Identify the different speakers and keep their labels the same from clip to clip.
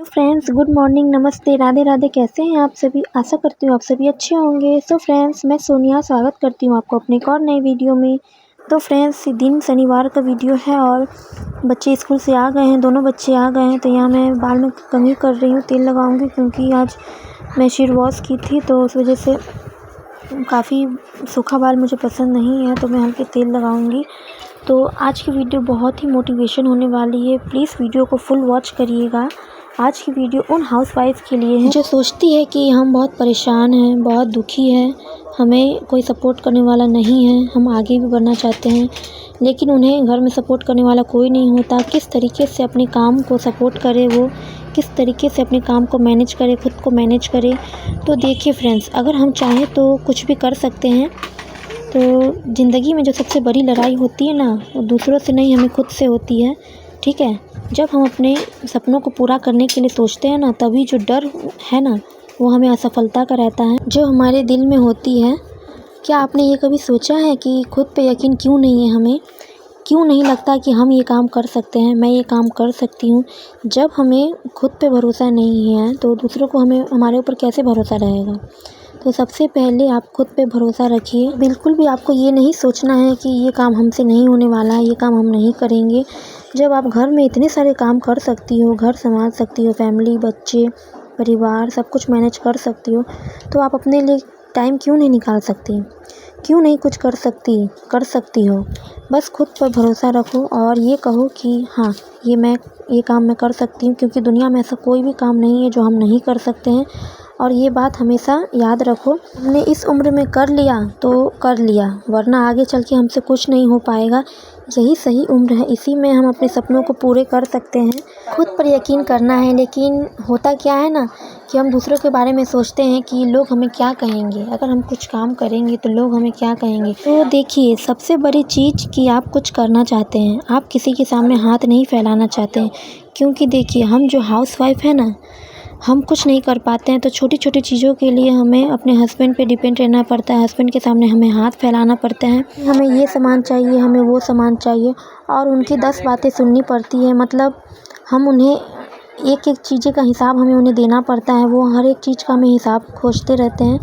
Speaker 1: Friends, good morning, नमस्ते, राधे राधे। कैसे हैं आप सभी? आशा करती हूँ आप सभी अच्छे होंगे। सो फ्रेंड्स, मैं सोनिया स्वागत करती हूँ आपको अपने एक और नए वीडियो में। तो फ्रेंड्स, दिन शनिवार का वीडियो है और बच्चे स्कूल से आ गए हैं, दोनों बच्चे आ गए हैं। तो यहाँ मैं बाल में कंघी कर रही हूँ, तेल लगाऊंगी क्योंकि आज मैं शेयर वॉश की थी तो उस वजह से काफ़ी सूखा बाल मुझे पसंद नहीं है, तो मैं हल्के तेल लगाऊंगी। तो आज की वीडियो बहुत ही मोटिवेशन होने वाली है, प्लीज़ वीडियो को फुल वॉच करिएगा। आज की वीडियो उन हाउसवाइफ के लिए है जो सोचती है कि हम बहुत परेशान हैं, बहुत दुखी हैं, हमें कोई सपोर्ट करने वाला नहीं है, हम आगे भी बढ़ना चाहते हैं लेकिन उन्हें घर में सपोर्ट करने वाला कोई नहीं होता। किस तरीके से अपने काम को सपोर्ट करे, वो किस तरीके से अपने काम को मैनेज करे, खुद को मैनेज करे। तो देखिए फ्रेंड्स, अगर हम चाहें तो कुछ भी कर सकते हैं। तो ज़िंदगी में जो सबसे बड़ी लड़ाई होती है ना, वो दूसरों से नहीं, हमें खुद से होती है। ठीक है, जब हम अपने सपनों को पूरा करने के लिए सोचते हैं ना, तभी जो डर है ना, वो हमें असफलता का रहता है जो हमारे दिल में होती है। क्या आपने ये कभी सोचा है कि खुद पे यकीन क्यों नहीं है हमें? क्यों नहीं लगता कि हम ये काम कर सकते हैं, मैं ये काम कर सकती हूँ? जब हमें खुद पे भरोसा नहीं है तो दूसरों को हमारे ऊपर कैसे भरोसा रहेगा? तो सबसे पहले आप खुद पे भरोसा रखिए। बिल्कुल भी आपको ये नहीं सोचना है कि ये काम हमसे नहीं होने वाला है, ये काम हम नहीं करेंगे। जब आप घर में इतने सारे काम कर सकती हो, घर संभाल सकती हो, फैमिली, बच्चे, परिवार सब कुछ मैनेज कर सकती हो, तो आप अपने लिए टाइम क्यों नहीं निकाल सकती? क्यों नहीं कुछ कर सकती हो? बस खुद पर भरोसा रखो और ये कहो कि हाँ, ये काम मैं कर सकती हूँ, क्योंकि दुनिया में ऐसा कोई भी काम नहीं है जो हम नहीं कर सकते हैं। और ये बात हमेशा याद रखो, हमने इस उम्र में कर लिया तो कर लिया, वरना आगे चल के हमसे कुछ नहीं हो पाएगा। यही सही उम्र है, इसी में हम अपने सपनों को पूरे कर सकते हैं। खुद पर यकीन करना है, लेकिन होता क्या है ना कि हम दूसरों के बारे में सोचते हैं कि लोग हमें क्या कहेंगे, अगर हम कुछ काम करेंगे तो लोग हमें क्या कहेंगे। तो देखिए, सबसे बड़ी चीज़ कि आप कुछ करना चाहते हैं, आप किसी के सामने हाथ नहीं फैलाना चाहते हैं। क्योंकि देखिए, हम जो हाउसवाइफ है ना, हम कुछ नहीं कर पाते हैं तो छोटी छोटी चीज़ों के लिए हमें अपने हस्बैंड पे डिपेंड रहना पड़ता है। हस्बैंड के सामने हमें हाथ फैलाना पड़ता है, हमें ये सामान चाहिए, हमें वो सामान चाहिए, और उनकी 10 बातें सुननी पड़ती है। मतलब हम उन्हें एक एक चीज़ें का हिसाब हमें उन्हें देना पड़ता है। वो हर एक चीज़ का हमें हिसाब खोजते रहते हैं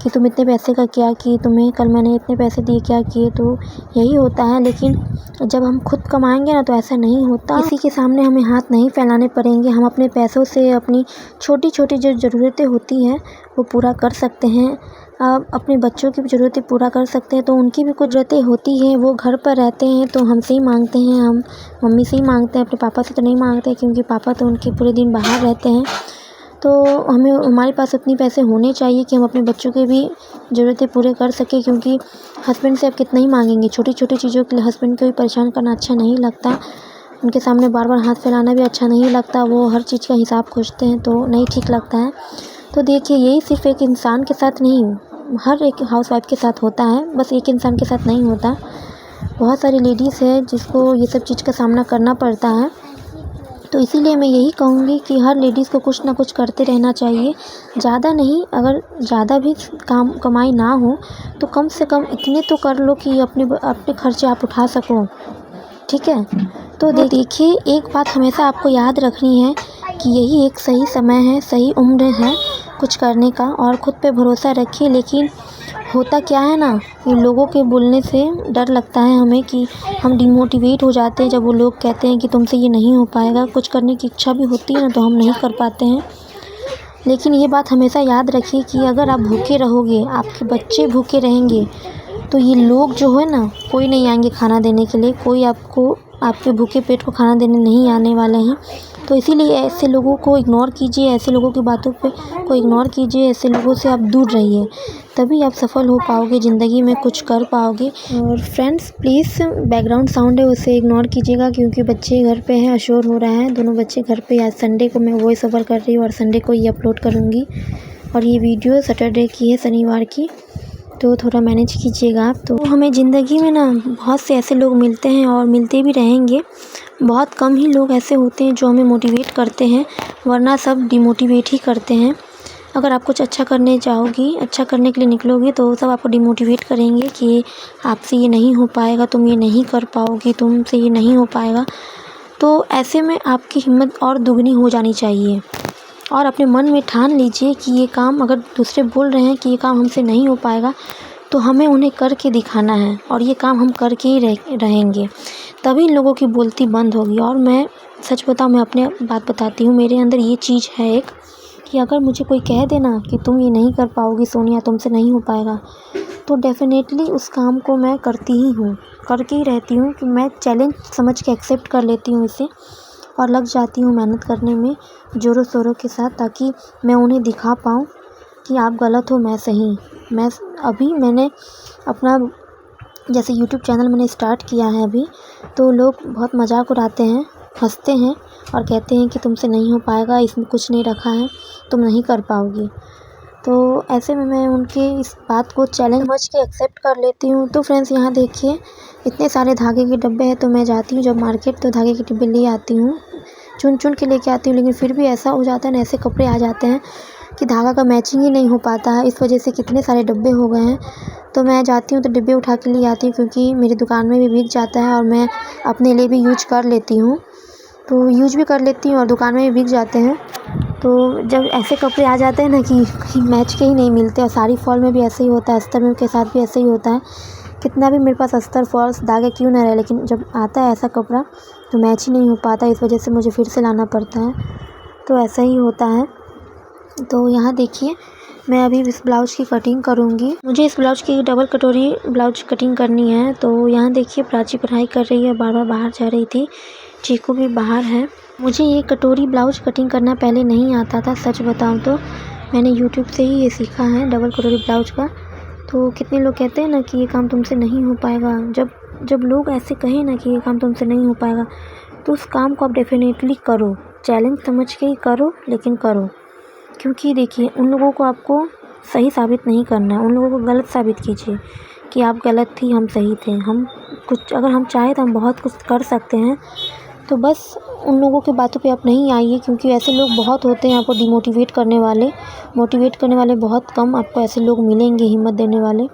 Speaker 1: कि तुम इतने पैसे का क्या किए, तुम्हें कल मैंने इतने पैसे दिए, क्या किए। तो यही होता है, लेकिन जब हम खुद कमाएंगे ना तो ऐसा नहीं होता। किसी के सामने हमें हाथ नहीं फैलाने पड़ेंगे, हम अपने पैसों से अपनी छोटी छोटी जो ज़रूरतें होती हैं वो पूरा कर सकते हैं। अपने बच्चों की भी ज़रूरतें पूरा कर सकते हैं। तो उनकी भी कुछ ज़रूरतें होती हैं, वो घर पर रहते हैं तो हमसे ही मांगते हैं, हम मम्मी से ही मांगते हैं, अपने पापा से तो नहीं मांगते, क्योंकि पापा तो उनके पूरे दिन बाहर रहते हैं। तो हमारे पास उतनी पैसे होने चाहिए कि हम अपने बच्चों की भी ज़रूरतें पूरे कर सकें, क्योंकि हस्बैंड से आप कितना ही मांगेंगे। छोटी छोटी चीज़ों के लिए हस्बैंड को भी परेशान करना अच्छा नहीं लगता, उनके सामने बार बार हाथ फैलाना भी अच्छा नहीं लगता। वो हर चीज़ का हिसाब खोजते हैं तो नहीं ठीक लगता है। तो देखिए, यही सिर्फ एक इंसान के साथ नहीं, हर एक हाउसवाइफ के साथ होता है, बस एक इंसान के साथ नहीं होता। बहुत सारी लेडीज़ है जिसको ये सब चीज़ का सामना करना पड़ता है। तो इसीलिए मैं यही कहूँगी कि हर लेडीज़ को कुछ ना कुछ करते रहना चाहिए। ज़्यादा नहीं, अगर ज़्यादा भी कमाई ना हो तो कम से कम इतने तो कर लो कि अपने खर्चे आप उठा सको। ठीक है, तो देखिए, एक बात हमेशा आपको याद रखनी है कि यही एक सही समय है, सही उम्र है कुछ करने का, और ख़ुद पे भरोसा रखिए। लेकिन होता क्या है ना, ये लोगों के बोलने से डर लगता है हमें कि हम डिमोटिवेट हो जाते हैं जब वो लोग कहते हैं कि तुमसे ये नहीं हो पाएगा। कुछ करने की इच्छा भी होती है ना तो हम नहीं कर पाते हैं। लेकिन ये बात हमेशा याद रखिए कि अगर आप भूखे रहोगे, आपके बच्चे भूखे रहेंगे, तो ये लोग जो है ना, कोई नहीं आएंगे खाना देने के लिए, कोई आपके भूखे पेट को खाना देने नहीं आने वाले हैं। तो इसीलिए ऐसे लोगों को इग्नोर कीजिए, ऐसे लोगों की बातों को इग्नोर कीजिए, ऐसे लोगों से आप दूर रहिए, तभी आप सफल हो पाओगे, ज़िंदगी में कुछ कर पाओगे। और फ्रेंड्स, प्लीज़ बैकग्राउंड साउंड है उसे इग्नोर कीजिएगा, क्योंकि बच्चे घर पे हैं, शोर हो रहा है। दोनों बच्चे घर पे। आज संडे को मैं वॉइस ओवर कर रही हूँ और संडे को ही अपलोड करूँगी, और ये वीडियो सैटरडे की है, शनिवार की, तो थोड़ा मैनेज कीजिएगा आप। तो हमें ज़िंदगी में ना बहुत से ऐसे लोग मिलते हैं और मिलते भी रहेंगे। बहुत कम ही लोग ऐसे होते हैं जो हमें मोटिवेट करते हैं, वरना सब डिमोटिवेट ही करते हैं। अगर आप कुछ अच्छा करने जाओगी, अच्छा करने के लिए निकलोगी, तो सब आपको डिमोटिवेट करेंगे कि आपसे ये नहीं हो पाएगा, तुम ये नहीं कर पाओगी, तुमसे ये नहीं हो पाएगा। तो ऐसे में आपकी हिम्मत और दुगनी हो जानी चाहिए। और अपने मन में ठान लीजिए कि ये काम अगर दूसरे बोल रहे हैं कि ये काम हमसे नहीं हो पाएगा, तो हमें उन्हें करके दिखाना है और ये काम हम करके ही रहेंगे, तभी इन लोगों की बोलती बंद होगी। और मैं सच बताऊँ, मैं अपने बात बताती हूँ, मेरे अंदर ये चीज़ है एक कि अगर मुझे कोई कह देना कि तुम ये नहीं कर पाओगी सोनिया, तुमसे नहीं हो पाएगा, तो डेफ़िनेटली उस काम को मैं करती ही हूँ, करके ही रहती हूँ कि मैं चैलेंज समझ के एक्सेप्ट कर लेती हूँ इसे और लग जाती हूँ मेहनत करने में ज़ोरों शोरों के साथ, ताकि मैं उन्हें दिखा पाऊँ कि आप गलत हो, मैं सही। मैंने अपना जैसे यूट्यूब चैनल मैंने स्टार्ट किया है अभी, तो लोग बहुत मज़ाक उड़ाते हैं, हँसते हैं और कहते हैं कि तुमसे नहीं हो पाएगा, इसमें कुछ नहीं रखा है, तुम नहीं कर पाओगी। तो ऐसे में मैं उनके इस बात को चैलेंज समझ के एक्सेप्ट कर लेती हूँ। तो फ्रेंड्स यहाँ देखिए, इतने सारे धागे के डब्बे हैं, तो मैं जाती हूँ जब मार्केट, तो धागे के डिब्बे ले आती हूँ, चुन चुन के लेके आती हूँ। लेकिन फिर भी ऐसा हो जाता है ना, ऐसे कपड़े आ जाते हैं कि धागा का मैचिंग ही नहीं हो पाता है, इस वजह से कितने सारे डब्बे हो गए हैं। तो मैं जाती हूँ तो डिब्बे उठा के ले आती हूँ, क्योंकि मेरी दुकान में भी बिक जाता है और मैं अपने लिए भी यूज कर लेती हूँ, तो यूज भी कर लेती हूँ और दुकान में भी बिक जाते हैं। तो जब ऐसे कपड़े आ जाते हैं ना कि मैच के ही नहीं मिलते, और साड़ी फॉल में भी ऐसे ही होता है, अस्तर में के साथ भी ऐसे ही होता है, कितना भी मेरे पास अस्तर फॉल्स धागे क्यों ना रहे, लेकिन जब आता है ऐसा कपड़ा तो मैच ही नहीं हो पाता, इस वजह से मुझे फिर से लाना पड़ता है। तो ऐसा ही होता है। तो यहाँ देखिए, मैं अभी इस ब्लाउज़ की कटिंग करूँगी। मुझे इस ब्लाउज़ की डबल कटोरी ब्लाउज कटिंग करनी है। तो यहाँ देखिए, प्राची पढ़ाई कर रही है, बार बार बाहर जा रही थी, चीकू भी बाहर है। मुझे ये कटोरी ब्लाउज कटिंग करना पहले नहीं आता था, सच बताऊँ तो मैंने यूट्यूब से ही ये सीखा है डबल कटोरी ब्लाउज का। तो कितने लोग कहते हैं ना कि ये काम तुमसे नहीं हो पाएगा, जब लोग ऐसे कहें ना कि ये काम तुमसे नहीं हो पाएगा, तो उस काम को आप डेफिनेटली करो, चैलेंज समझ के ही करो, लेकिन करो। क्योंकि देखिए, उन लोगों को आपको सही साबित नहीं करना है, उन लोगों को गलत साबित कीजिए कि आप गलत थी, हम सही थे। अगर हम चाहें तो हम बहुत कुछ कर सकते हैं। तो बस उन लोगों की बातों पे आप नहीं आइए, क्योंकि ऐसे लोग बहुत होते हैं आपको डिमोटिवेट करने वाले, मोटिवेट करने वाले बहुत कम आपको ऐसे लोग मिलेंगे, हिम्मत देने वाले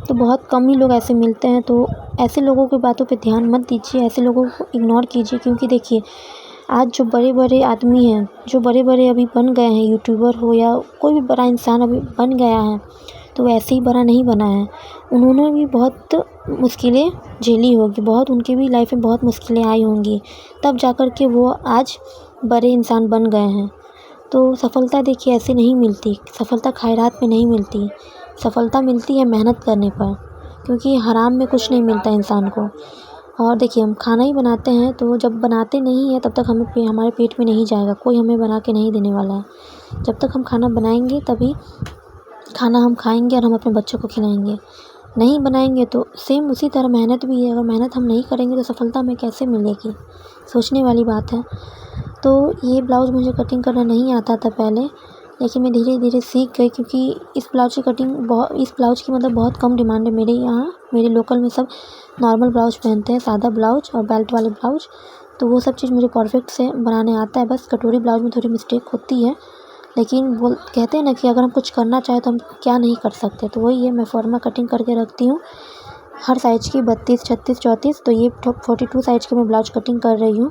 Speaker 1: तो बहुत कम ही लोग ऐसे मिलते हैं। तो ऐसे लोगों की बातों पे ध्यान मत दीजिए, ऐसे लोगों को इग्नोर कीजिए। क्योंकि देखिए, आज जो बड़े बड़े आदमी हैं, जो बड़े बड़े अभी बन गए हैं, यूट्यूबर हो या कोई भी बड़ा इंसान अभी बन गया है, तो वैसे ही बड़ा नहीं बना है। उन्होंने भी बहुत मुश्किलें झेली होगी, बहुत उनकी भी लाइफ में बहुत मुश्किलें आई होंगी, तब जा कर के वो आज बड़े इंसान बन गए हैं। तो सफलता देखिए ऐसे नहीं मिलती, सफलता खैरात में नहीं मिलती, सफलता मिलती है मेहनत करने पर, क्योंकि हराम में कुछ नहीं मिलता इंसान को। और देखिए, हम खाना ही बनाते हैं, तो जब बनाते नहीं हैं तब तक हमारे पेट में नहीं जाएगा, कोई हमें बना के नहीं देने वाला है। जब तक हम खाना बनाएंगे तभी खाना हम खाएंगे और हम अपने बच्चों को खिलाएंगे। नहीं बनाएंगे तो सेम उसी तरह मेहनत भी है, अगर मेहनत हम नहीं करेंगे तो सफलता हमें कैसे मिलेगी, सोचने वाली बात है। तो ये ब्लाउज़ मुझे कटिंग करना नहीं आता था पहले, लेकिन मैं धीरे धीरे सीख गई, क्योंकि इस ब्लाउज़ की मतलब बहुत कम डिमांड है मेरे यहाँ। मेरे लोकल में सब नॉर्मल ब्लाउज़ पहनते हैं, सादा ब्लाउज और बेल्ट वाले ब्लाउज, तो वो सब चीज़ मुझे परफेक्ट से बनाने आता है। बस कटोरी ब्लाउज में थोड़ी मिस्टेक होती है, लेकिन वो कहते हैं ना कि अगर हम कुछ करना चाहें तो हम क्या नहीं कर सकते। तो वही है, मैं फॉर्मा कटिंग करके रखती हूँ हर साइज़ की, 32, 36, 34। तो ये 42 साइज़ की मैं ब्लाउज कटिंग कर रही हूँ।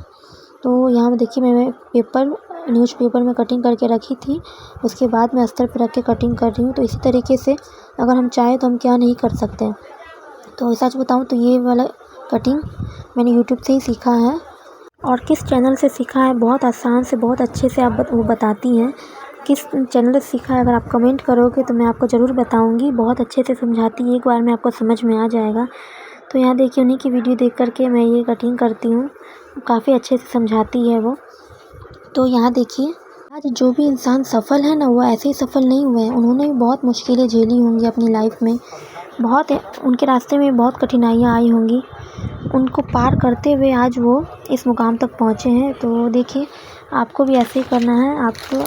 Speaker 1: तो यहाँ में देखिए, मैं न्यूज़पेपर में कटिंग करके रखी थी, उसके बाद मैं अस्तर पर रख के कटिंग कर रही हूँ। तो इसी तरीके से अगर हम चाहें तो हम क्या नहीं कर सकते। तो सच बताऊँ तो ये वाला कटिंग मैंने यूट्यूब से ही सीखा है। और किस चैनल से सीखा है, बहुत आसान से बहुत अच्छे से वो बताती हैं किस चैनल से सीखा है। अगर आप कमेंट करोगे तो मैं आपको ज़रूर बताऊंगी, बहुत अच्छे से समझाती है, एक बार में आपको समझ में आ जाएगा। तो यहाँ देखिए, उन्हीं की वीडियो देख करके मैं ये कटिंग करती हूँ, काफ़ी अच्छे से समझाती है वो। तो यहाँ देखिए, आज जो भी इंसान सफल है ना, वो ऐसे ही सफल नहीं हुए हैं, उन्होंने भी बहुत मुश्किलें झेली होंगी अपनी लाइफ में, बहुत उनके रास्ते में बहुत कठिनाइयाँ आई होंगी, उनको पार करते हुए आज वो इस मुकाम तक पहुँचे हैं। तो देखिए, आपको भी ऐसे ही करना है।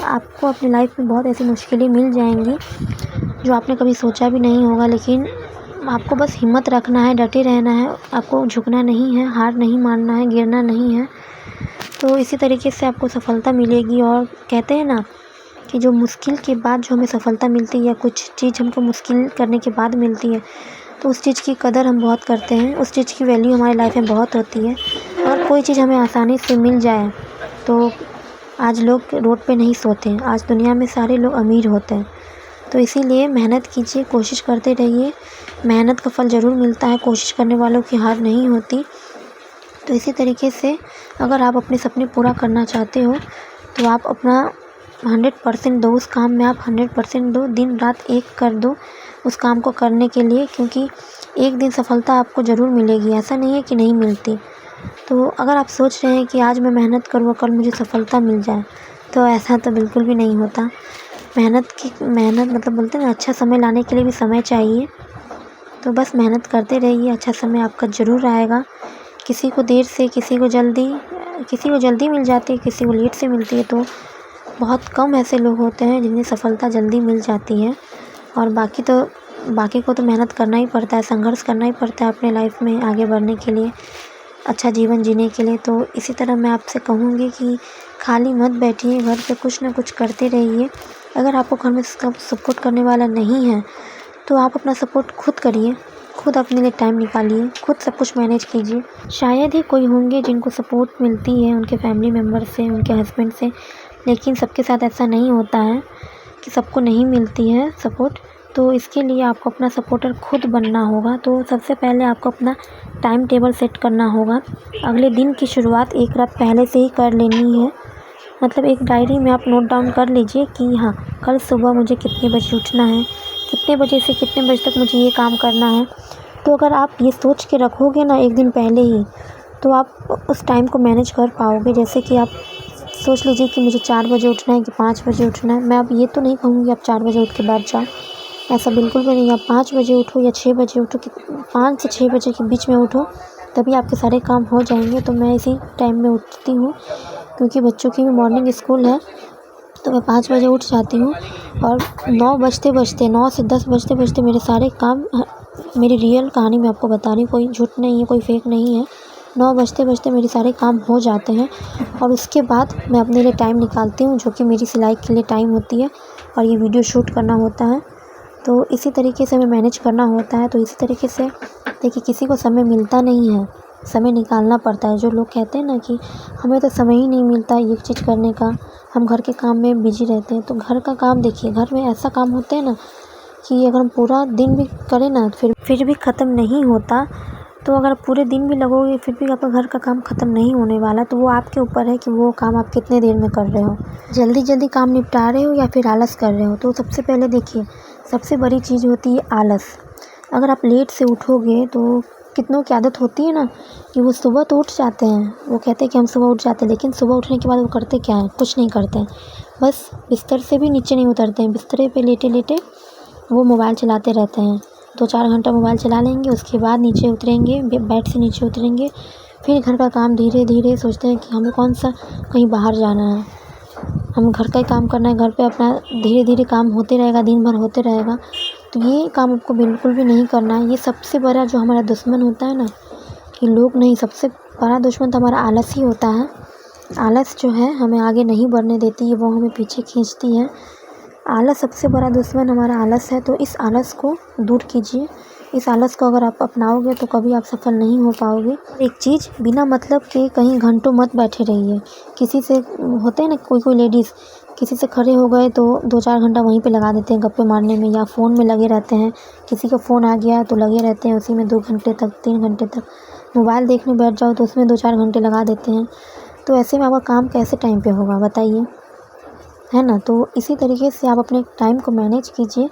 Speaker 1: आपको अपनी लाइफ में बहुत ऐसी मुश्किलें मिल जाएंगी जो आपने कभी सोचा भी नहीं होगा, लेकिन आपको बस हिम्मत रखना है, डटे रहना है, आपको झुकना नहीं है, हार नहीं मानना है, गिरना नहीं है। तो इसी तरीके से आपको सफलता मिलेगी। और कहते हैं ना कि जो मुश्किल के बाद जो हमें सफलता मिलती है, या कुछ चीज़ हमको मुश्किल करने के बाद मिलती है, तो उस चीज़ की कदर हम बहुत करते हैं, उस चीज़ की वैल्यू हमारी लाइफ में बहुत होती है। और कोई चीज़ हमें आसानी से मिल जाए तो आज लोग रोड पे नहीं सोते हैं, आज दुनिया में सारे लोग अमीर होते हैं। तो इसीलिए मेहनत कीजिए, कोशिश करते रहिए, मेहनत का फल ज़रूर मिलता है, कोशिश करने वालों की हार नहीं होती। तो इसी तरीके से अगर आप अपने सपने पूरा करना चाहते हो तो आप अपना 100% दो, उस काम में आप 100% दो, दिन रात एक कर दो उस काम को करने के लिए, क्योंकि एक दिन सफलता आपको ज़रूर मिलेगी, ऐसा नहीं है कि नहीं मिलती। तो अगर आप सोच रहे हैं कि आज मैं मेहनत करूँ कल मुझे सफलता मिल जाए, तो ऐसा तो बिल्कुल भी नहीं होता। मेहनत मतलब बोलते हैं ना, अच्छा समय लाने के लिए भी समय चाहिए। तो बस मेहनत करते रहिए, अच्छा समय आपका ज़रूर आएगा। किसी को देर से, किसी को जल्दी मिल जाती है, किसी को लेट से मिलती है। तो बहुत कम ऐसे लोग होते हैं जिन्हें सफलता जल्दी मिल जाती है, और बाकी को तो मेहनत करना ही पड़ता है, संघर्ष करना ही पड़ता है अपने लाइफ में आगे बढ़ने के लिए, अच्छा जीवन जीने के लिए। तो इसी तरह मैं आपसे कहूँगी कि खाली मत बैठिए, घर पे कुछ ना कुछ करते रहिए। अगर आपको घर में सपोर्ट करने वाला नहीं है तो आप अपना सपोर्ट खुद करिए, खुद अपने लिए टाइम निकालिए, खुद सब कुछ मैनेज कीजिए। शायद ही कोई होंगे जिनको सपोर्ट मिलती है उनके फैमिली मेम्बर से, उनके हस्बैंड से, लेकिन सबके साथ ऐसा नहीं होता है कि सबको नहीं मिलती है सपोर्ट। तो इसके लिए आपको अपना सपोर्टर खुद बनना होगा। तो सबसे पहले आपको अपना टाइम टेबल सेट करना होगा। अगले दिन की शुरुआत एक रात पहले से ही कर लेनी है। मतलब एक डायरी में आप नोट डाउन कर लीजिए कि हाँ, कल सुबह मुझे कितने बजे उठना है, कितने बजे से कितने बजे तक मुझे ये काम करना है। तो अगर आप ये सोच के रखोगे ना एक दिन पहले ही, तो आप उस टाइम को मैनेज कर पाओगे। जैसे कि आप सोच लीजिए कि मुझे 4 बजे उठना है कि 5 बजे उठना है। मैं अब ये तो नहीं कहूँगी आप 4 बजे उठ के बैठ जाओ, ऐसा बिल्कुल भी नहीं। आप 5 बजे उठो या 6 बजे उठो, कि 5 से 6 बजे के बीच में उठो, तभी आपके सारे काम हो जाएंगे। तो मैं इसी टाइम में उठती हूँ, क्योंकि बच्चों की भी मॉर्निंग स्कूल है। तो मैं 5 बजे उठ जाती हूँ, और 9 से 10 बजते मेरे सारे काम, मेरी रियल कहानी मैं आपको बता रही हूँ, कोई झूठ नहीं है, कोई फेक नहीं है। 9 बजते मेरे सारे काम हो जाते हैं, और उसके बाद मैं अपने लिए टाइम निकालती हूँ, जो कि मेरी सिलाई के लिए टाइम होती है, और ये वीडियो शूट करना होता है। तो इसी तरीके से हमें मैनेज करना होता है। तो इसी तरीके से देखिए, किसी को समय मिलता नहीं है, समय निकालना पड़ता है। जो लोग कहते हैं ना कि हमें तो समय ही नहीं मिलता ये चीज़ करने का, हम घर के काम में बिजी रहते हैं। तो घर का काम देखिए, घर में ऐसा काम होते हैं ना कि अगर हम पूरा दिन भी करें ना फिर भी ख़त्म नहीं होता। तो अगर पूरे दिन भी लगोगे फिर भी आपका घर का काम ख़त्म नहीं होने वाला। तो वो आपके ऊपर है कि वो काम आप कितने देर में कर रहे हो, जल्दी काम निपटा रहे हो या फिर आलस कर रहे हो। तो सबसे पहले देखिए, सबसे बड़ी चीज़ होती है आलस। अगर आप लेट से उठोगे तो कितनों की आदत होती है ना कि वो सुबह तो उठ जाते हैं, वो कहते हैं कि हम सुबह उठ जाते हैं, लेकिन सुबह उठने के बाद वो करते क्या है, कुछ नहीं करते हैं। बस बिस्तर से भी नीचे नहीं उतरते हैं, बिस्तरे पे लेटे लेटे वो मोबाइल चलाते रहते हैं। 2-4 घंटा मोबाइल चला लेंगे, उसके बाद नीचे उतरेंगे, बेड से नीचे उतरेंगे, फिर घर का काम धीरे धीरे सोचते हैं कि हमें कौन सा कहीं बाहर जाना है, हम घर का ही काम करना है। घर पे अपना धीरे धीरे काम होते रहेगा, दिन भर होते रहेगा। तो ये काम आपको बिल्कुल भी नहीं करना है। ये सबसे बड़ा जो हमारा दुश्मन होता है ना, कि लोग नहीं, सबसे बड़ा दुश्मन तो हमारा आलस ही होता है। आलस जो है हमें आगे नहीं बढ़ने देती है, वो हमें पीछे खींचती है। आलस, सबसे बड़ा दुश्मन हमारा आलस है। तो इस आलस को दूर कीजिए। इस आलस को अगर आप अपनाओगे तो कभी आप सफल नहीं हो पाओगे। एक चीज़, बिना मतलब के कहीं घंटों मत बैठे रहिए। किसी से होते हैं ना, कोई लेडीज़ किसी से खड़े हो गए तो 2-4 घंटा वहीं पे लगा देते हैं गप्पे मारने में, या फ़ोन में लगे रहते हैं। किसी का फ़ोन आ गया तो लगे रहते हैं उसी में 2 घंटे तक, 3 घंटे तक। मोबाइल देखने बैठ जाओ तो उसमें 2-4 घंटे लगा देते हैं। तो ऐसे में आपका काम कैसे टाइम पे होगा बताइए, है ना। तो इसी तरीके से आप अपने टाइम को मैनेज कीजिए।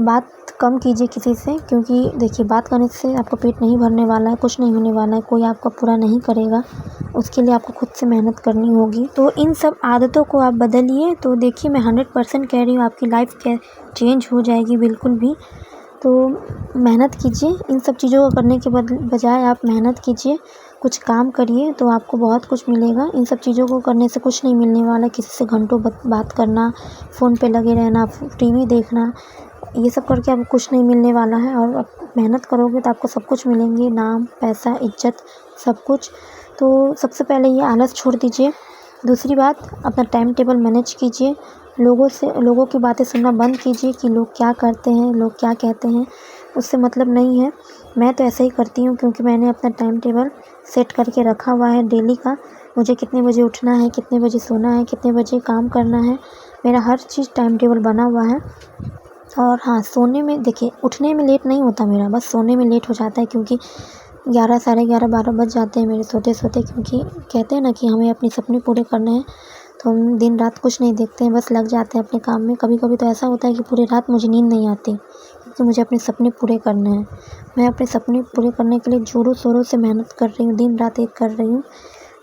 Speaker 1: बात कम कीजिए किसी से, क्योंकि देखिए, बात करने से आपका पेट नहीं भरने वाला है, कुछ नहीं होने वाला है, कोई आपका पूरा नहीं करेगा। उसके लिए आपको खुद से मेहनत करनी होगी। तो इन सब आदतों को आप बदलिए। तो देखिए, मैं 100% कह रही हूँ, आपकी लाइफ चेंज हो जाएगी बिल्कुल भी। तो मेहनत कीजिए, इन सब चीज़ों को करने के बजाय आप मेहनत कीजिए, कुछ काम करिए, तो आपको बहुत कुछ मिलेगा। इन सब चीज़ों को करने से कुछ नहीं मिलने वाला। किसी से घंटों बात करना, फ़ोन पे लगे रहना, टीवी देखना, ये सब करके आपको कुछ नहीं मिलने वाला है। और आप मेहनत करोगे तो आपको सब कुछ मिलेंगे, नाम, पैसा, इज्जत, सब कुछ। तो सबसे पहले ये आलस छोड़ दीजिए। दूसरी बात, अपना टाइम टेबल मैनेज कीजिए। लोगों की बातें सुनना बंद कीजिए कि लोग क्या करते हैं, लोग क्या कहते हैं, उससे मतलब नहीं है। मैं तो ऐसा ही करती हूँ, क्योंकि मैंने अपना टाइम टेबल सेट करके रखा हुआ है डेली का। मुझे कितने बजे उठना है, कितने बजे सोना है, कितने बजे काम करना है, मेरा हर चीज़ टाइम टेबल बना हुआ है। और हाँ, सोने में देखिए, उठने में लेट नहीं होता मेरा, बस सोने में लेट हो जाता है क्योंकि 11 साढ़े 11 12 बज जाते हैं मेरे सोते-सोते, क्योंकि कहते हैं ना कि हमें अपने सपने पूरे करने हैं, तो हम दिन रात कुछ नहीं देखते हैं, बस लग जाते हैं अपने काम में। कभी-कभी तो ऐसा होता है कि पूरी रात मुझे नींद नहीं आती, क्योंकि मुझे अपने सपने पूरे करने हैं। मैं अपने सपने पूरे करने के लिए ज़ोरों-शोरों से मेहनत कर रही हूँ, दिन रात एक कर रही हूँ,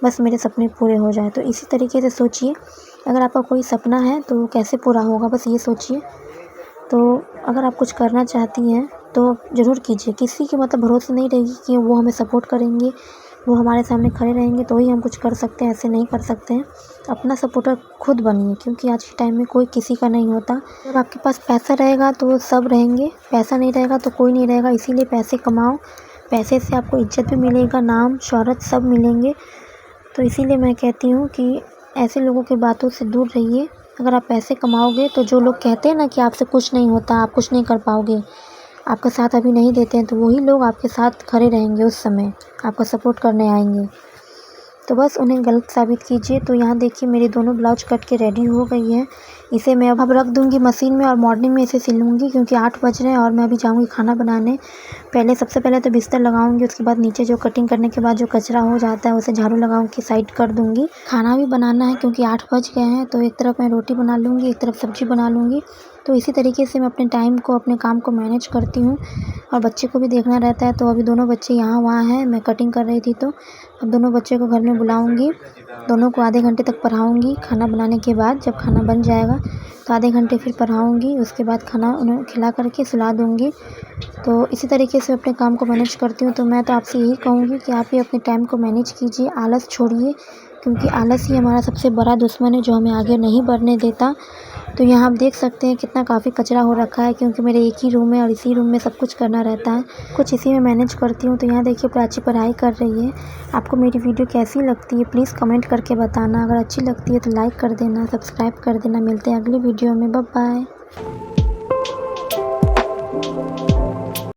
Speaker 1: बस मेरे सपने पूरे हो जाएँ। तो इसी तरीके से सोचिए, अगर आपका कोई सपना है तो कैसे पूरा होगा, बस ये सोचिए। तो अगर आप कुछ करना चाहती हैं तो ज़रूर कीजिए। किसी के मतलब भरोसे नहीं रहिए कि वो हमें सपोर्ट करेंगे, वो हमारे सामने खड़े रहेंगे तो ही हम कुछ कर सकते हैं, ऐसे नहीं कर सकते हैं। अपना सपोर्टर खुद बनिए, क्योंकि आज के टाइम में कोई किसी का नहीं होता। जब आपके पास पैसा रहेगा तो सब रहेंगे, पैसा नहीं रहेगा तो कोई नहीं रहेगा। इसीलिए पैसे कमाओ, पैसे से आपको इज़्ज़त भी मिलेगा, नाम, शोहरत सब मिलेंगे। तो इसीलिए मैं कहती हूँ कि ऐसे लोगों की बातों से दूर रहिए। अगर आप पैसे कमाओगे तो जो लोग कहते हैं ना कि आपसे कुछ नहीं होता, आप कुछ नहीं कर पाओगे, आपका साथ अभी नहीं देते हैं, तो वही लोग आपके साथ खड़े रहेंगे उस समय, आपका सपोर्ट करने आएंगे। तो बस उन्हें गलत साबित कीजिए। तो यहाँ देखिए, मेरे दोनों ब्लाउज कट के रेडी हो गई है। इसे मैं अब रख दूँगी मशीन में और मॉर्निंग में इसे सिलूँगी, क्योंकि 8 बज रहे हैं और मैं अभी जाऊँगी खाना बनाने। सबसे पहले तो बिस्तर लगाऊँगी, उसके बाद नीचे जो कटिंग करने के बाद जो कचरा हो जाता है उसे झाड़ू लगा के साइड कर दूँगी। खाना भी बनाना है क्योंकि 8 बज गए हैं, तो एक तरफ मैं रोटी बना लूँगी, एक तरफ सब्ज़ी बना लूँगी। तो इसी तरीके से मैं अपने टाइम को, अपने काम को मैनेज करती हूँ। और बच्चे को भी देखना रहता है, तो अभी दोनों बच्चे यहाँ वहाँ हैं, मैं कटिंग कर रही थी, तो अब दोनों बच्चे को घर में बुलाऊँगी, दोनों को आधे घंटे तक पढ़ाऊँगी। खाना बनाने के बाद जब खाना बन जाएगा तो आधे घंटे फिर पढ़ाऊँगी, उसके बाद खाना उन्हें खिला करके सुला दूँगी। तो इसी तरीके से अपने काम को मैनेज करती हूँ। तो मैं तो आपसे यही कहूँगी कि आप भी अपने टाइम को मैनेज कीजिए, आलस छोड़िए, क्योंकि आलस ही हमारा सबसे बड़ा दुश्मन है जो हमें आगे नहीं बढ़ने देता। तो यहाँ आप देख सकते हैं कितना काफ़ी कचरा हो रखा है, क्योंकि मेरे एक ही रूम है और इसी रूम में सब कुछ करना रहता है, कुछ इसी में मैनेज करती हूँ। तो यहाँ देखिए, प्राची पढ़ाई कर रही है। आपको मेरी वीडियो कैसी लगती है प्लीज़ कमेंट करके बताना। अगर अच्छी लगती है तो लाइक कर देना, सब्सक्राइब कर देना। मिलते हैं अगली वीडियो में, बाय बाय।